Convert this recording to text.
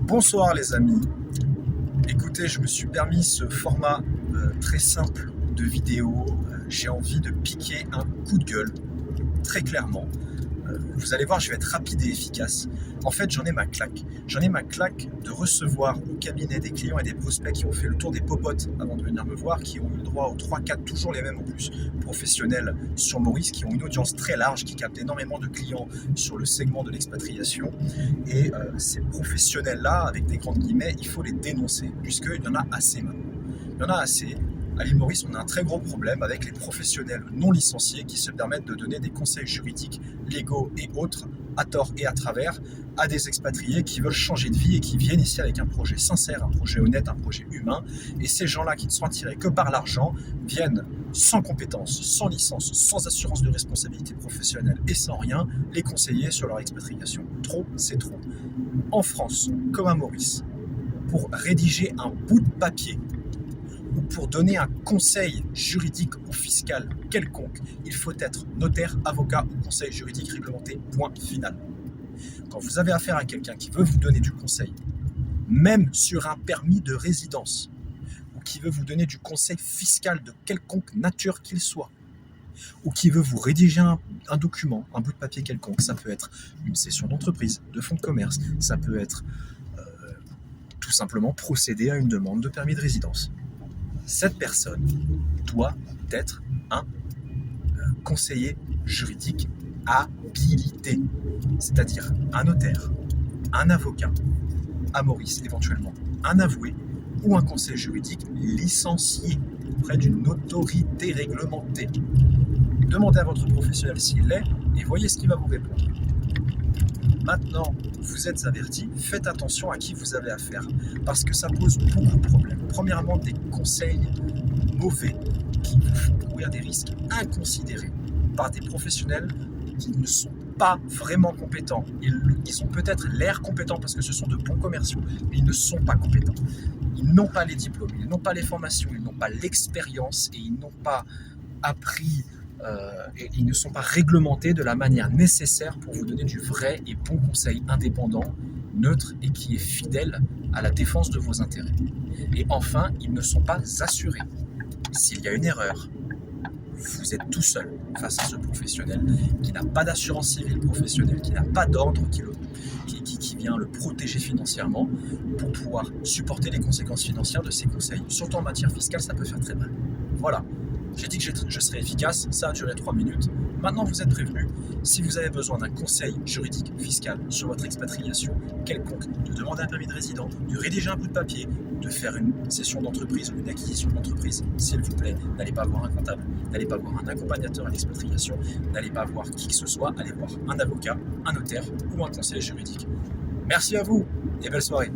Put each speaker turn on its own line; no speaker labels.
Bonsoir les amis. Écoutez, je me suis permis ce format très simple de vidéo. J'ai envie de piquer un coup de gueule, très clairement. Vous allez voir, je vais être rapide et efficace. En fait, j'en ai ma claque. J'en ai ma claque de recevoir au cabinet des clients et des prospects qui ont fait le tour des popotes avant de venir me voir, qui ont eu le droit aux 3-4, toujours les mêmes en plus, professionnels sur Maurice, qui ont une audience très large, qui captent énormément de clients sur le segment de l'expatriation. Et ces professionnels-là, avec des grandes guillemets, il faut les dénoncer, puisqu'il y en a assez maintenant. Il y en a assez. À l'île Maurice, on a un très gros problème avec les professionnels non licenciés qui se permettent de donner des conseils juridiques, légaux et autres, à tort et à travers, à des expatriés qui veulent changer de vie et qui viennent ici avec un projet sincère, un projet honnête, un projet humain. Et ces gens-là qui ne sont attirés que par l'argent viennent sans compétences, sans licence, sans assurance de responsabilité professionnelle et sans rien, les conseiller sur leur expatriation. Trop, c'est trop. En France, comme à Maurice, pour rédiger un bout de papier ou pour donner un conseil juridique ou fiscal quelconque, il faut être notaire, avocat ou conseil juridique réglementé, point final. Quand vous avez affaire à quelqu'un qui veut vous donner du conseil, même sur un permis de résidence, ou qui veut vous donner du conseil fiscal de quelconque nature qu'il soit, ou qui veut vous rédiger un document, un bout de papier quelconque, ça peut être une cession d'entreprise, de fonds de commerce, ça peut être tout simplement procéder à une demande de permis de résidence. Cette personne doit être un conseiller juridique habilité, c'est-à-dire un notaire, un avocat, à Maurice éventuellement un avoué ou un conseiller juridique licencié auprès d'une autorité réglementée. Demandez à votre professionnel s'il l'est et voyez ce qu'il va vous répondre. Maintenant, vous êtes avertis, faites attention à qui vous avez affaire, parce que ça pose beaucoup de problèmes. Premièrement, des conseils mauvais qui vous font courir des risques inconsidérés par des professionnels qui ne sont pas vraiment compétents. Ils ont peut-être l'air compétents parce que ce sont de bons commerciaux, mais ils ne sont pas compétents. Ils n'ont pas les diplômes, ils n'ont pas les formations, ils n'ont pas l'expérience et ils n'ont pas appris et ils ne sont pas réglementés de la manière nécessaire pour vous donner du vrai et bon conseil indépendant, neutre et qui est fidèle à la défense de vos intérêts. Et enfin, ils ne sont pas assurés. S'il y a une erreur, vous êtes tout seul face à ce professionnel qui n'a pas d'assurance civile professionnelle, qui n'a pas d'ordre qui vient le protéger financièrement pour pouvoir supporter les conséquences financières de ses conseils. Surtout en matière fiscale, ça peut faire très mal. Voilà. J'ai dit que je serais efficace, ça a duré 3 minutes. Maintenant, vous êtes prévenus. Si vous avez besoin d'un conseil juridique fiscal sur votre expatriation quelconque, de demander un permis de résident, de rédiger un bout de papier, de faire une cession d'entreprise ou une acquisition d'entreprise, s'il vous plaît, n'allez pas voir un comptable, n'allez pas voir un accompagnateur à l'expatriation, n'allez pas voir qui que ce soit, allez voir un avocat, un notaire ou un conseiller juridique. Merci à vous et belle soirée.